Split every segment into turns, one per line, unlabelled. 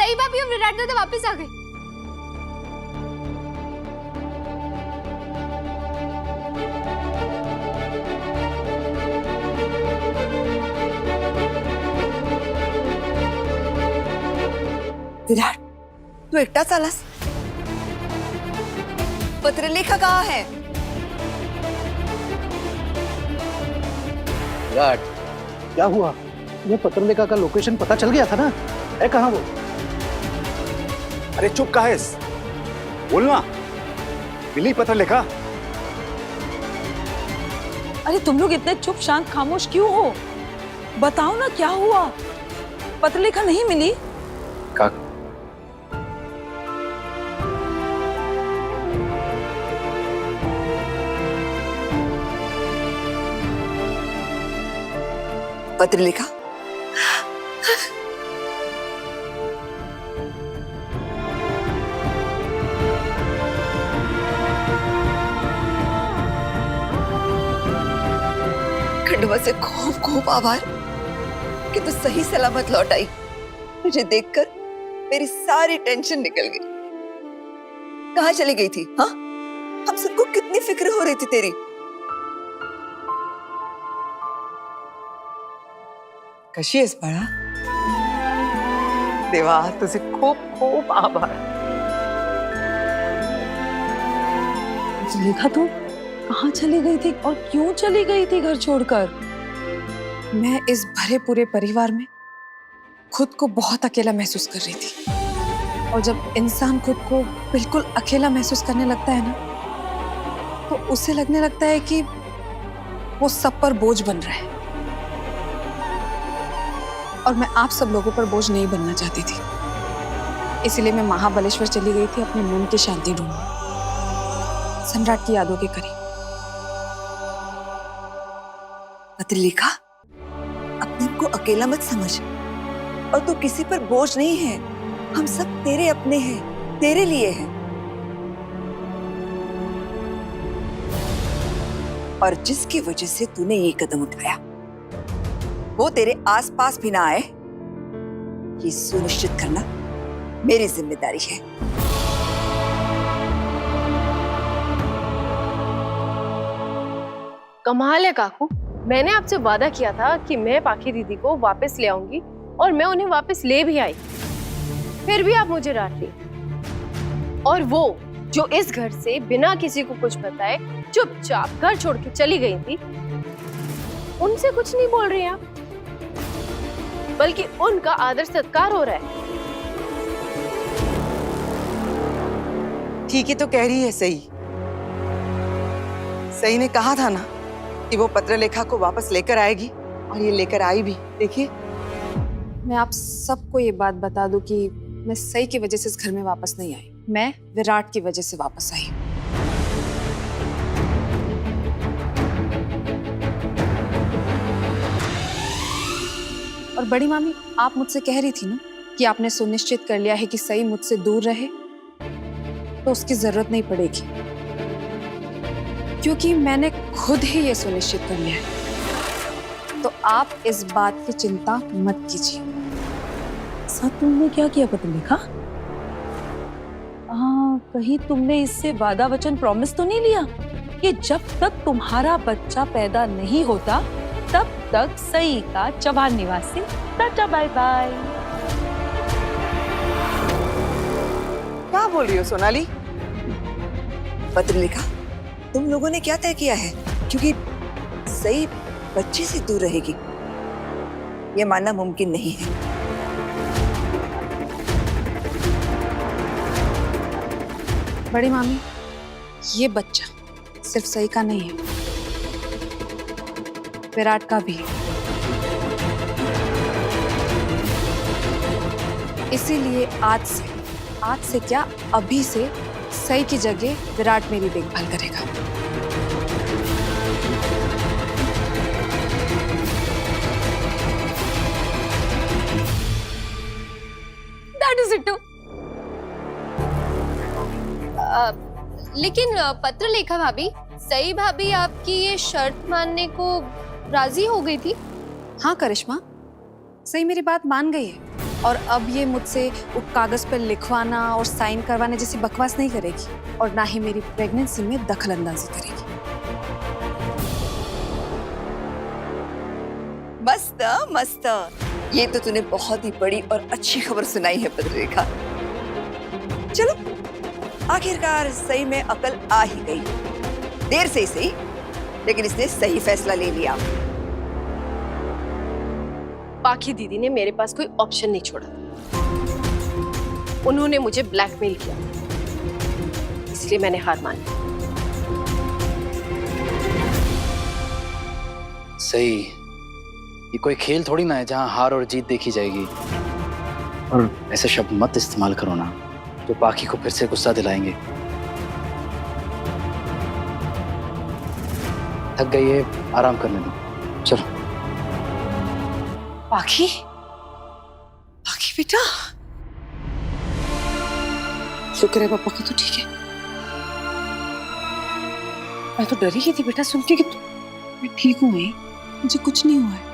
सही भाभी और विराट दादा वापस आ गए।
विराट, तू एकटा चालास? पत्रलेखा कहाँ है?
विराट, क्या हुआ? तुम्हें पत्रलेखा का लोकेशन पता चल गया था ना? है कहाँ वो?
अरे चुप का है? बोलना। मिली पत्रलेखा?
अरे तुम लोग इतने चुप शांत खामोश क्यों हो? बताओ ना क्या हुआ? पत्रलेखा नहीं मिली?
पत्रलेखा? खंडवा से खूब खूब आभार कि तू सही सलामत लौट आई। मुझे देखकर मेरी सारी टेंशन निकल गई। कहाँ चली गई थी? हाँ, हम सबको कितनी फिक्र हो रही थी तेरी। कशी आहेस बाळा? देवा, तुझे खूप खूप आभार।
पत्रलेखा तुम कहाँ चली गई थी और क्यों चली गई थी घर छोड़कर?
मैं इस भरे पूरे परिवार में खुद को बहुत अकेला महसूस कर रही थी। और जब इंसान खुद को बिल्कुल अकेला महसूस करने लगता है ना, तो उसे लगने लगता है कि वो सब पर बोझ बन रहा है। और मैं आप सब लोगों पर बोझ नहीं बनना चाहती थी। इसीलिए मैं महाबलेश्वर चली गई थी अपने मन की शांति ढूंढने, सम्राट की यादों के करीब।
पत्रलेखा, अपने को अकेला मत समझ। और तू किसी पर बोझ नहीं है। हम सब तेरे अपने हैं, तेरे लिए हैं। और जिसकी वजह से तूने ये कदम उठाया, वो तेरे आसपास भी ना आए, ये सुनिश्चित करना मेरी जिम्मेदारी है।
कमाल है काकू, मैंने आपसे वादा किया था कि मैं पाखी दीदी को वापस ले आऊंगी और मैं उन्हें वापस ले भी आई। फिर भी आप मुझे डांट रही। और वो जो इस घर से बिना किसी को कुछ बताए चुपचाप घर छोड़ के चली गई थी, उनसे कुछ नहीं बोल रही आप, बल्कि उनका आदर सत्कार हो रहा है।
ठीक ही तो कह रही है सही। सही ने कहा था ना कि वो पत्रलेखा को वापस लेकर आएगी, और ये लेकर आई भी। देखिए,
मैं आप सबको ये बात बता दूं कि मैं सही की वजह से इस घर में वापस नहीं आई। मैं विराट की वजह से वापस आई। और बड़ी मामी, आप मुझसे कह रही थी ना कि आपने सुनिश्चित कर लिया है कि सही मुझसे दूर रहे, तो उसकी जरूरत नहीं पड़ेगी, क्योंकि मैंने खुद ही ये सुनिश्चित कर लिया है। तो आप इस बात की चिंता मत कीजिए।
साथ तुमने क्या किया पत्रलेखा? हाँ, कहीं तुमने इससे वादा वचन प्रॉमिस तो नहीं लिया कि जब तक तुम्हारा बच्चा पैदा नहीं होता तब तक सई का चौहान निवासी टाटा बाय बाय?
क्या बोल रही हो सोनाली? पत्रलेखा, तुम लोगों ने क्या तय किया है? क्योंकि सही बच्चे से दूर रहेगी, ये मानना मुमकिन नहीं है।
बड़ी मामी, ये बच्चा सिर्फ सही का नहीं है, विराट का भी है। इसीलिए आज से क्या, अभी से सही की जगह विराट मेरी देखभाल करेगा।
That is it too. लेकिन पत्रलेखा भाभी, सई भाभी आपकी ये शर्त मानने को राजी हो गई थी?
हाँ करिश्मा, सही मेरी बात मान गई है। और अब ये मुझसे वो कागज पर लिखवाना और साइन करवाने जैसी बकवास नहीं करेगी और ना ही मेरी प्रेगनेंसी में दखल अंदाजी करेगी।
मस्त मस्त, ये तो तूने बहुत ही बड़ी और अच्छी खबर सुनाई है पत्ररेखा। चलो आखिरकार सही में अकल आ ही गई, देर से ही सही, लेकिन इसने सही फैसला ले लिया।
पाखी दीदी ने मेरे पास कोई ऑप्शन नहीं छोड़ा। उन्होंने मुझे ब्लैकमेल किया, इसलिए मैंने हार मान ली।
सही, ये कोई खेल थोड़ी ना है जहां हार और जीत देखी जाएगी। और ऐसे शब्द मत इस्तेमाल करो ना जो पाखी को फिर से गुस्सा दिलाएंगे। थक गई है, आराम करने दो, चलो।
पाखी, पाखी बेटा, शुक्र है पापा को तो ठीक है। मैं तो डरी ही थी बेटा सुन के कि मैं ठीक हूँ, मुझे कुछ नहीं हुआ है।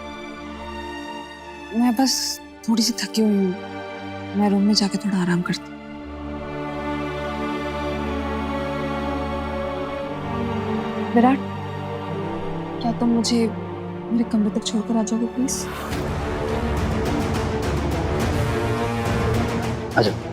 मैं बस थोड़ी सी थकी हुई हूँ, मैं रूम में जाके थोड़ा आराम करती हूँ। विराट, क्या तुम मुझे मेरे कमरे तक छोड़कर आ जाओगे प्लीज?
आ जाओ।